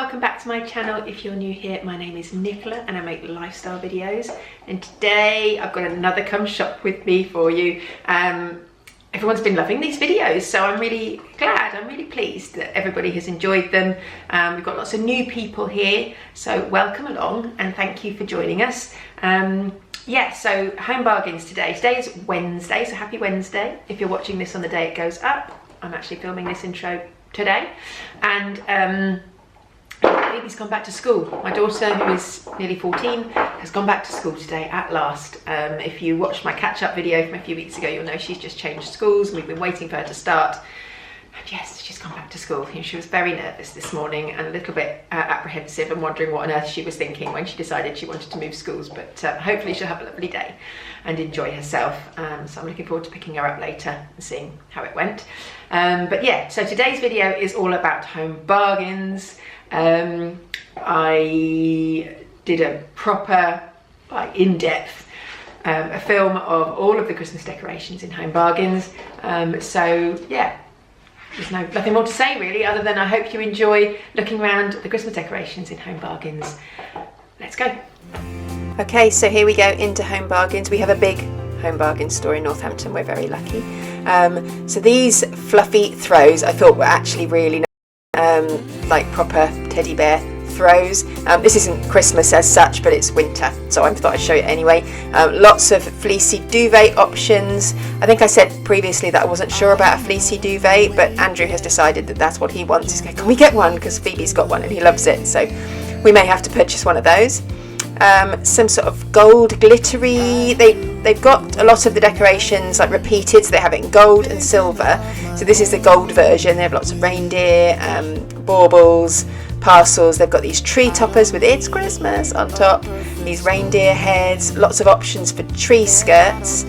welcome back to my channel. If you're new here, my name is Nicola and I make lifestyle videos, and today I've got another come shop with me for you. Everyone's been loving these videos, so I'm really glad, I'm really pleased that everybody has enjoyed them. We've got lots of new people here, so welcome along and thank you for joining us. Yeah, so home bargains today. Today is Wednesday, so happy Wednesday. If you're watching this on the day it goes up, I'm actually filming this intro today, and baby's gone back to school. My daughter, who is nearly 14, has gone back to school today at last. If you watched my catch-up video from a few weeks ago, you'll know she's just changed schools and we've been waiting for her to start. And yes, she's gone back to school. And she was very nervous this morning and a little bit apprehensive and wondering what on earth she was thinking when she decided she wanted to move schools. But hopefully she'll have a lovely day and enjoy herself. So I'm looking forward to picking her up later and seeing how it went. But yeah, so today's video is all about home bargains. I did a proper, in-depth a film of all of the Christmas decorations in home bargains. So yeah, there's nothing more to say really, other than I hope you enjoy looking around the Christmas decorations in home bargains. Let's go. Okay, so here we go into home bargains. We have a big home bargain store in Northampton. We're very lucky. So these fluffy throws I thought were actually really nice. Like proper teddy bear throws. This isn't Christmas as such, but it's winter, so I thought I'd show you anyway. Lots of fleecy duvet options. I think I said previously that I wasn't sure about a fleecy duvet, but Andrew has decided that that's what he wants. He's going, can we get one? Because Phoebe's got one and he loves it, so we may have to purchase one of those. Some sort of gold glittery. They've got a lot of the decorations like repeated, so they have it in gold and silver. So this is the gold version. They have lots of reindeer, baubles, parcels. They've got these tree toppers with "It's Christmas" on top, these reindeer heads, lots of options for tree skirts,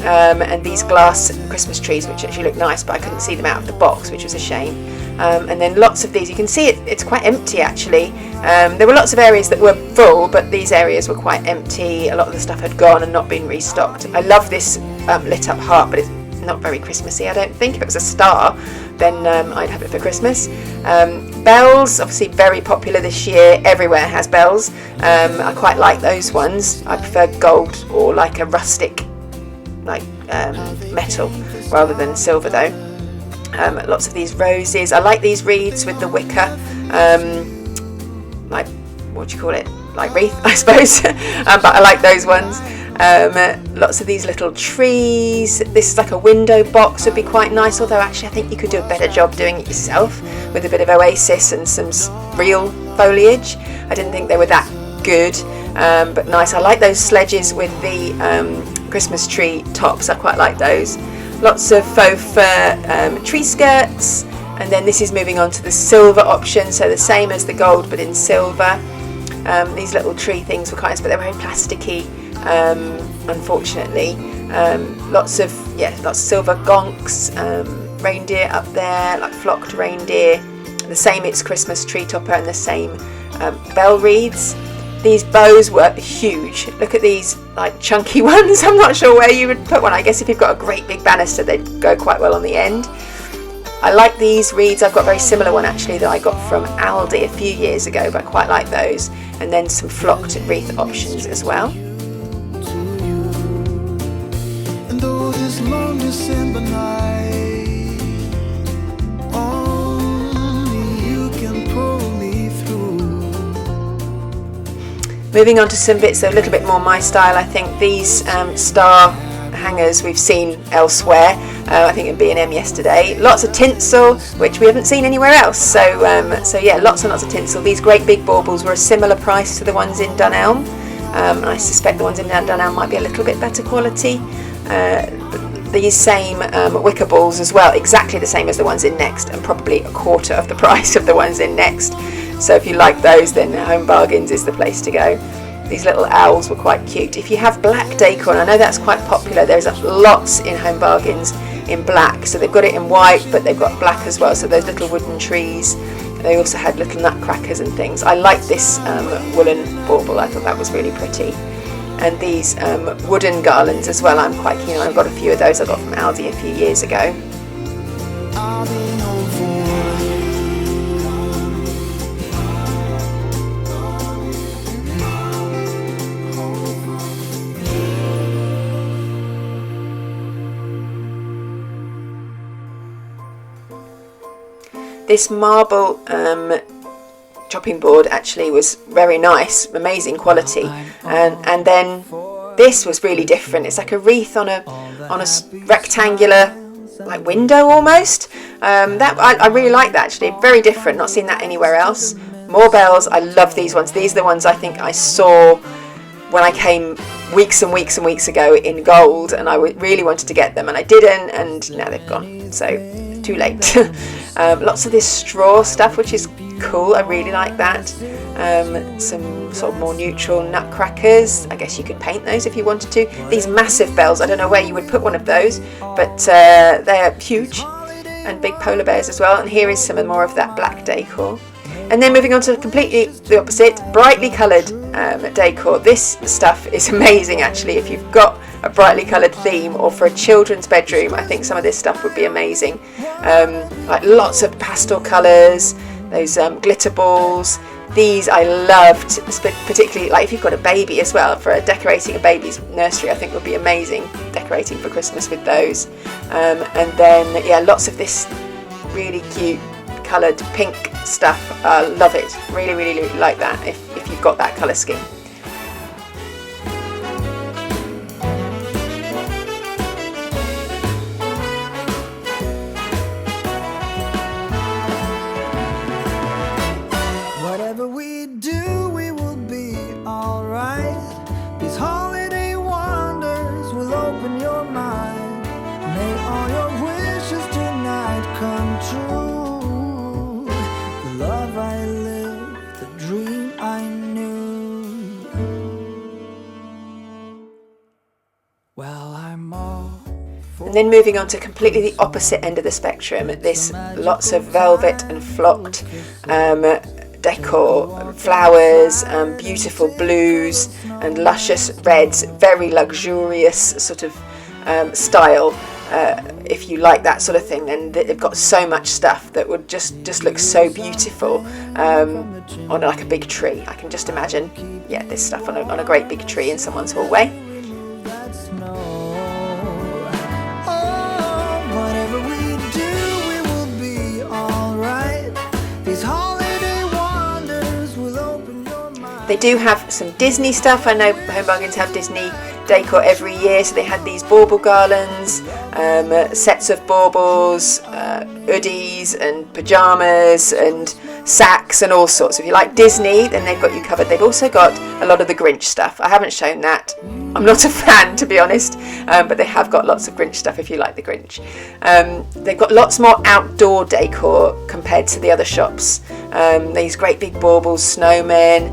and these glass Christmas trees which actually look nice, but I couldn't see them out of the box, which was a shame. And then lots of these, you can see it's quite empty actually. There were lots of areas that were full, but these areas were quite empty. A lot of the stuff had gone and not been restocked. I love this lit up heart, but it's not very Christmassy, I don't think. If it was a star, then I'd have it for Christmas. Bells, obviously very popular this year. Everywhere has bells. I quite like those ones. I prefer gold or like a rustic, like metal, rather than silver though. Lots of these roses. I like these wreaths with the wicker, like, what do you call it? Like wreath, I suppose. But I like those ones. Lots of these little trees. This is like a window box, would be quite nice, although actually I think you could do a better job doing it yourself with a bit of oasis and some real foliage. I didn't think they were that good, but nice. I like those sledges with the Christmas tree tops. I quite like those. Lots of faux fur tree skirts, and then this is moving on to the silver option, so the same as the gold but in silver. These little tree things were quite nice, but they're very plasticky, unfortunately. Lots of silver gonks, reindeer up there, like flocked reindeer. The same It's Christmas tree topper and the same bell wreaths. These bows were huge. Look at these like chunky ones. I'm not sure where you would put one. I guess if you've got a great big banister, they'd go quite well on the end. I like these wreaths. I've got a very similar one actually that I got from Aldi a few years ago, but I quite like those. And then some flocked wreath options as well. And though this long December night, only you can pull me through. Moving on to some bits that are a little bit more my style, I think. These star hangers we've seen elsewhere, I think in B&M yesterday. Lots of tinsel, which we haven't seen anywhere else. So yeah, lots and lots of tinsel. These great big baubles were a similar price to the ones in Dunelm. And I suspect the ones in Dunelm might be a little bit better quality. These same wicker balls as well, exactly the same as the ones in Next, and probably a quarter of the price of the ones in Next. So if you like those, then Home Bargains is the place to go. These little owls were quite cute. If you have black decor, and I know that's quite popular, there's lots in Home Bargains in black. So they've got it in white, but they've got black as well. So those little wooden trees. They also had little nutcrackers and things. I like this woolen bauble. I thought that was really pretty. And these wooden garlands as well, I'm quite keen on. I've got a few of those I got from Aldi a few years ago. This marble chopping board actually was very nice, amazing quality, and then this was really different. It's like a wreath on a rectangular like window almost. That I really like that actually. Very different. Not seen that anywhere else. More bells. I love these ones. These are the ones I think I saw when I came weeks and weeks and weeks ago in gold, and I really wanted to get them and I didn't, and now they've gone, so too late. Lots of this straw stuff, which is cool. I really like that. Some sort of more neutral nutcrackers. I guess you could paint those if you wanted to. These massive bells, I don't know where you would put one of those, but they're huge, and big polar bears as well. And here is some more of that black decor. And then moving on to completely the opposite, brightly coloured decor. This stuff is amazing actually. If you've got a brightly coloured theme, or for a children's bedroom, I think some of this stuff would be amazing. Like lots of pastel colours, those glitter balls. These I loved, particularly like if you've got a baby as well, for decorating a baby's nursery, I think would be amazing decorating for Christmas with those. And then yeah, lots of this really cute coloured pink stuff. Love it. Really, really, really like that if you've got that colour scheme. Whatever we do, we will be alright. These holiday wonders will open your mind. May all your wishes tonight come true. The love I lived, the dream I knew. Well, I'm all. And then moving on to completely the opposite end of the spectrum, this lots of velvet and flocked decor, flowers, beautiful blues and luscious reds, very luxurious sort of style. If you like that sort of thing, then they've got so much stuff that would just look so beautiful on like a big tree. I can just imagine, yeah, this stuff on a great big tree in someone's hallway. Whatever we do, we will be alright. These holiday wonders will open your mind. They do have some Disney stuff. I know Home Bargains have Disney decor every year, so they had these bauble garlands, sets of baubles, hoodies and pyjamas and sacks and all sorts. If you like Disney, then they've got you covered. They've also got a lot of the Grinch stuff. I haven't shown that. I'm not a fan, to be honest, but they have got lots of Grinch stuff if you like the Grinch. They've got lots more outdoor decor compared to the other shops. These great big baubles, snowmen,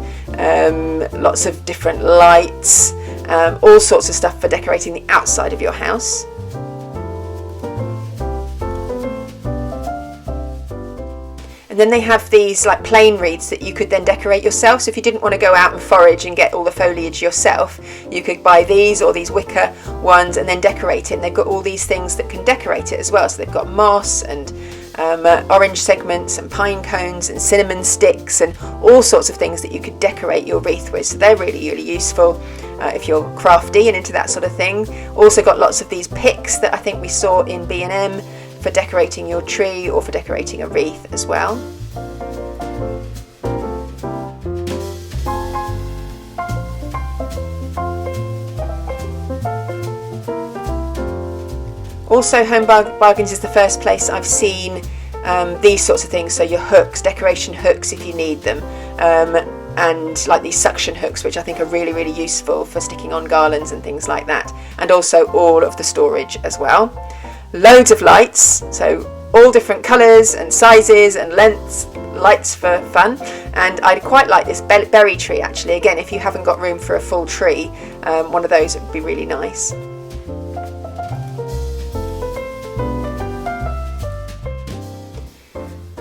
lots of different lights, all sorts of stuff for decorating the outside of your house. And then they have these like plain wreaths that you could then decorate yourself. So if you didn't want to go out and forage and get all the foliage yourself, you could buy these or these wicker ones and then decorate it. And they've got all these things that can decorate it as well. So they've got moss and orange segments and pine cones and cinnamon sticks and all sorts of things that you could decorate your wreath with. So they're really, really useful if you're crafty and into that sort of thing. Also got lots of these picks that I think we saw in B&M for decorating your tree or for decorating a wreath as well. Also, Home Bargains is the first place I've seen these sorts of things. So your hooks, decoration hooks if you need them, and like these suction hooks, which I think are really, really useful for sticking on garlands and things like that. And also all of the storage as well. Loads of lights, so all different colours and sizes and lengths, lights for fun. And I quite like this berry tree actually. Again, if you haven't got room for a full tree, one of those would be really nice.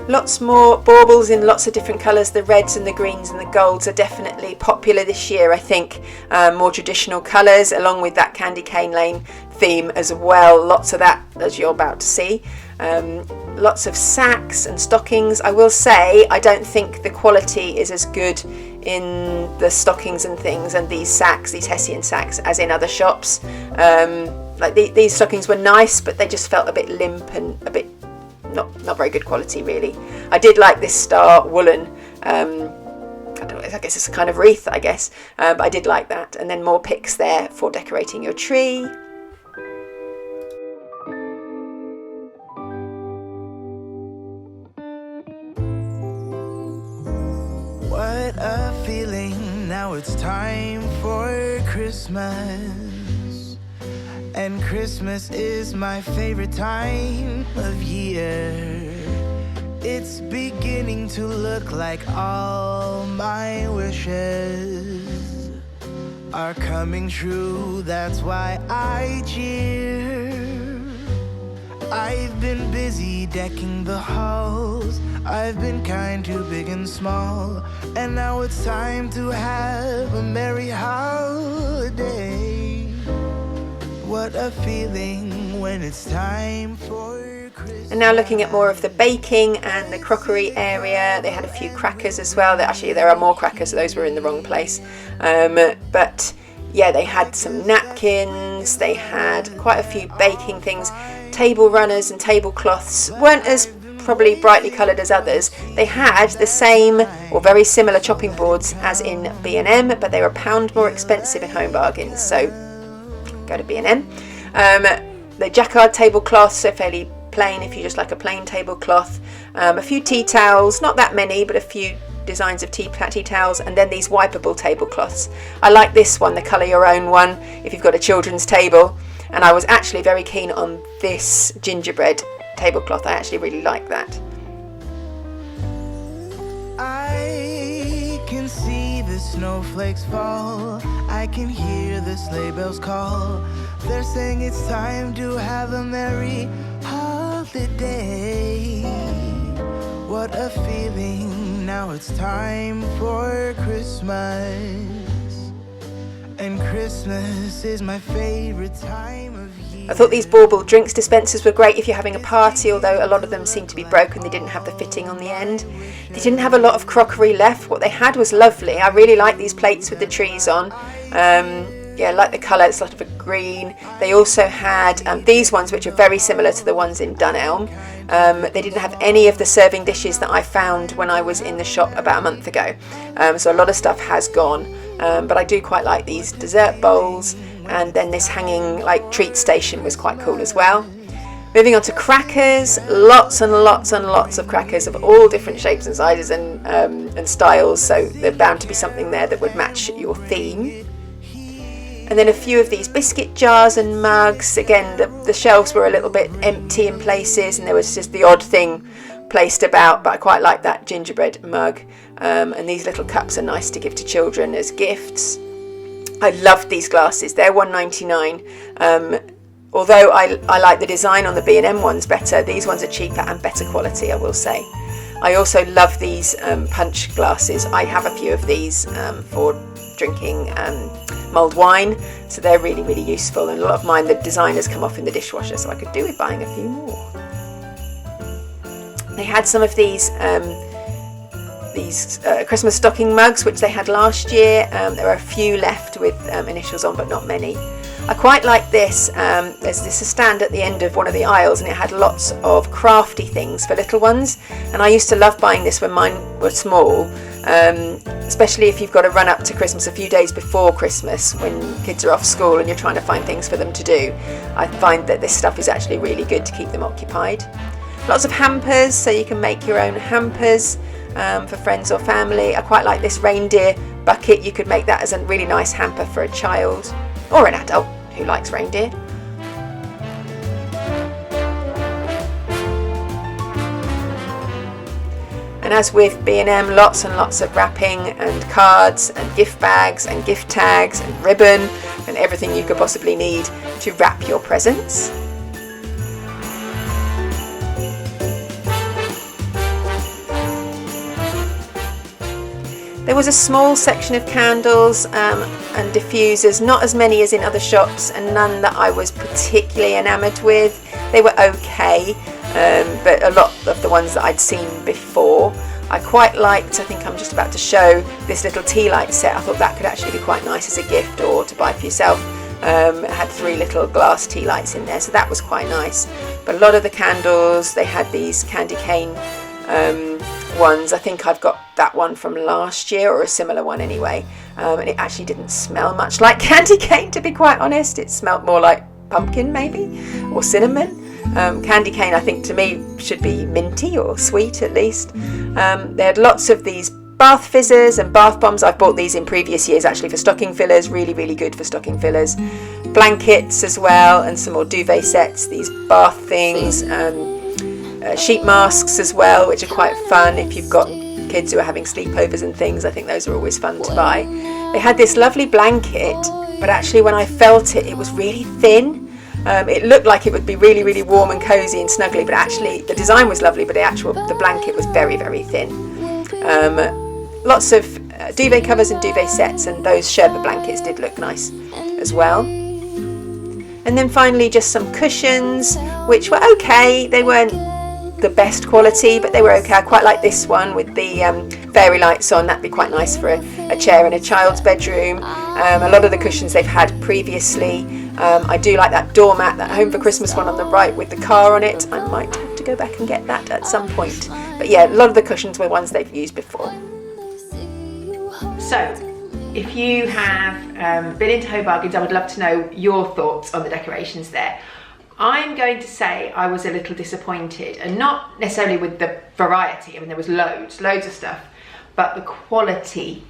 Lots more baubles in lots of different colours. The reds and the greens and the golds are definitely popular this year, I think. More traditional colours along with that Candy Cane Lane theme as well. Lots of that, as you're about to see. Lots of sacks and stockings. I will say I don't think the quality is as good in the stockings and things and these sacks, these Hessian sacks, as in other shops. Like these stockings were nice, but they just felt a bit limp and a bit not very good quality really. I did like this star woolen, I don't know, I guess it's a kind of wreath, I guess, but I did like that. And then more picks there for decorating your tree. What a feeling, now it's time for Christmas. And Christmas is my favorite time of year. It's beginning to look like all my wishes are coming true, that's why I cheer. I've been busy decking the halls, I've been kind to big and small, and now it's time to have a merry holiday. What a feeling when it's time for Christmas. And now looking at more of the baking and the crockery area, they had a few crackers as well. Actually, there are more crackers, those were in the wrong place. But yeah, they had some napkins, they had quite a few baking things. Table runners and tablecloths weren't as probably brightly coloured as others. They had the same or very similar chopping boards as in B&M, but they were £1 more expensive in Home Bargains, so go to B&M. The jacquard tablecloths, so fairly plain if you just like a plain tablecloth. A few tea towels, not that many, but a few designs of tea towels, and then these wipeable tablecloths. I like this one, the colour your own one, if you've got a children's table. And I was actually very keen on this gingerbread tablecloth. I actually really like that. I can see the snowflakes fall, I can hear the sleigh bells call. They're saying it's time to have a merry holiday. What a feeling, now it's time for Christmas. And Christmas is my favorite time of year. I thought these bauble drinks dispensers were great if you're having a party, although a lot of them seemed to be broken. They didn't have the fitting on the end. They didn't have a lot of crockery left. What they had was lovely. I really like these plates with the trees on. Yeah, I like the colour, it's sort of a green. They also had these ones, which are very similar to the ones in Dunelm. They didn't have any of the serving dishes that I found when I was in the shop about a month ago. So a lot of stuff has gone. But I do quite like these dessert bowls, and then this hanging like treat station was quite cool as well. Moving on to crackers, lots and lots and lots of crackers of all different shapes and sizes and styles, so there's bound to be something there that would match your theme. And then a few of these biscuit jars and mugs. Again, the shelves were a little bit empty in places, and there was just the odd thing placed about, but I quite like that gingerbread mug. And these little cups are nice to give to children as gifts. I loved these glasses, they're £1.99. Although I like the design on the B&M ones better, these ones are cheaper and better quality, I will say. I also love these punch glasses. I have a few of these for drinking mulled wine, so they're really, really useful. And a lot of mine, the designers come off in the dishwasher, so I could do with buying a few more. They had some of these Christmas stocking mugs, which they had last year. There are a few left with initials on, but not many. I quite like this. There's a stand at the end of one of the aisles, and it had lots of crafty things for little ones. And I used to love buying this when mine were small, especially if you've got to run up to Christmas a few days before Christmas when kids are off school and you're trying to find things for them to do. I find that this stuff is actually really good to keep them occupied. Lots of hampers, so you can make your own hampers for friends or family. I quite like this reindeer bucket. You could make that as a really nice hamper for a child or an adult who likes reindeer. And as with B&M, lots and lots of wrapping and cards and gift bags and gift tags and ribbon and everything you could possibly need to wrap your presents. There was a small section of candles and diffusers, not as many as in other shops, and none that I was particularly enamoured with. They were okay, but a lot of the ones that I'd seen before. I quite liked, I think I'm just about to show, this little tea light set. I thought that could actually be quite nice as a gift or to buy for yourself. It had 3 little glass tea lights in there, so that was quite nice. But a lot of the candles, they had these candy cane ones. I think I've got that one from last year, or a similar one anyway, and it actually didn't smell much like candy cane, to be quite honest. It smelled more like pumpkin maybe, or cinnamon. Candy cane, I think, to me should be minty or sweet at least. They had lots of these bath fizzers and bath bombs. I've bought these in previous years actually for stocking fillers, really good for stocking fillers. Blankets as well, and some more duvet sets, these bath things, sheet masks as well, which are quite fun if you've got kids who are having sleepovers and things. I think those are always fun to buy. They had this lovely blanket, but actually when I felt it, it was really thin. It looked like it would be really warm and cozy and snuggly, but actually the design was lovely, but the blanket was very thin. Lots of duvet covers and duvet sets, and those Sherpa blankets did look nice as well. And then finally just some cushions, which were okay. They weren't the best quality, but they were okay. I quite like this one with the fairy lights on. That'd be quite nice for a chair in a child's bedroom. A lot of the cushions they've had previously. I do like that doormat, that Home for Christmas one on the right with the car on it. I might have to go back and get that at some point. But yeah, a lot of the cushions were ones they've used before. So, if you have been into Home Bargains, I would love to know your thoughts on the decorations there. I'm going to say I was a little disappointed, and not necessarily with the variety. I mean, there was loads of stuff, but the quality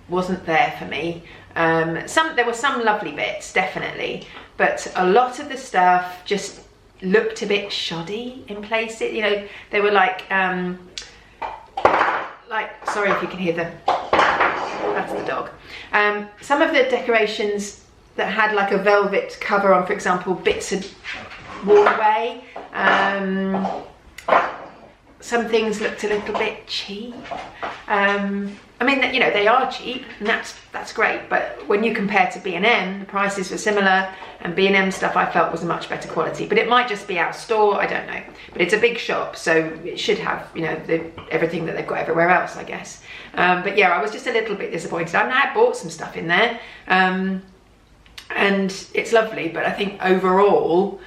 wasn't there for me. There were some lovely bits, definitely, but a lot of the stuff just looked a bit shoddy in places. You know, they were like sorry if you can hear that's the dog. Some of the decorations that had like a velvet cover on, for example, bits had worn away. Some things looked a little bit cheap. I mean, you know, they are cheap, and that's great, but when you compare to B&M, the prices were similar, and B&M stuff I felt was a much better quality. But it might just be our store, I don't know. But it's a big shop, so it should have, you know, everything that they've got everywhere else, I guess. But yeah, I was just a little bit disappointed. I mean, I bought some stuff in there, and it's lovely, but I think overall,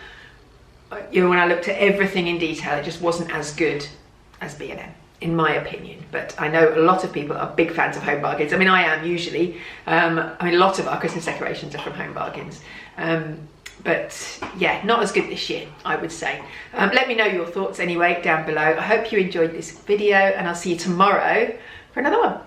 you know, when I looked at everything in detail, it just wasn't as good as B&M, in my opinion. But I know a lot of people are big fans of Home Bargains. I mean, I am usually. I mean, a lot of our Christmas decorations are from Home Bargains. But yeah, not as good this year, I would say. Let me know your thoughts anyway down below. I hope you enjoyed this video, and I'll see you tomorrow for another one.